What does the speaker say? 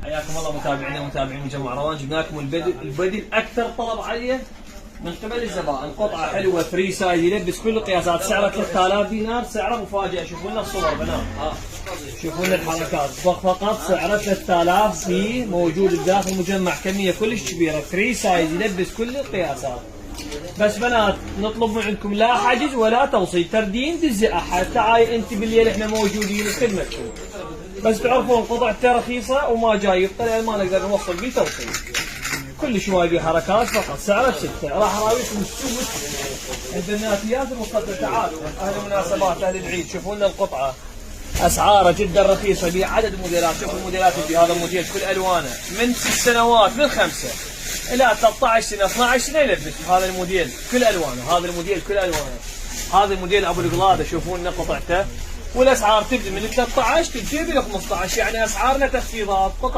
حياكم الله متابعينا ومتابعين مجمع روان. جبنا لكم البدل اكثر طلب عليه من قبل الزبائن. قطعه حلوه فري سايز يلبس كل القياسات، سعره 3000 دينار، سعره مفاجاه. شوفوا لنا الصور بنات، شوفوا لنا الحركات، فقط سعره 3000 في موجود بداخل المجمع، كميه كلش كبيره فري سايز يلبس كل القياسات. بس بنات نطلب من عندكم لا حجز ولا توصيل، تردين دزي احد، تعاي انت بالليل احنا موجودين بخدمتكم. بس تعرفون قطعته رخيصه وما جاي بالطريقه ما نقدر نوصل بيه توصيل. كل شوي بيه حركات، فقط سعره ب6. راح اراويكم السوق عند الناتيات المفضله. تعالوا اهل المناسبات اهل العيد، شوفوا لنا القطعه اسعاره جدا رخيصه بعدد موديلات. شوفوا الموديلات اللي هذا الموديل كل الوانه من 6 سنوات من 5 الى 13 سنه 12 سنه يلبس هذا الموديل كل الوانه. هذا الموديل كل الوانه. هذا الموديل ابو القلاده، شوفوا لنا قطعته، والاسعار تبدا من 13 تجيب الى 15، يعني اسعارنا تخفيضات.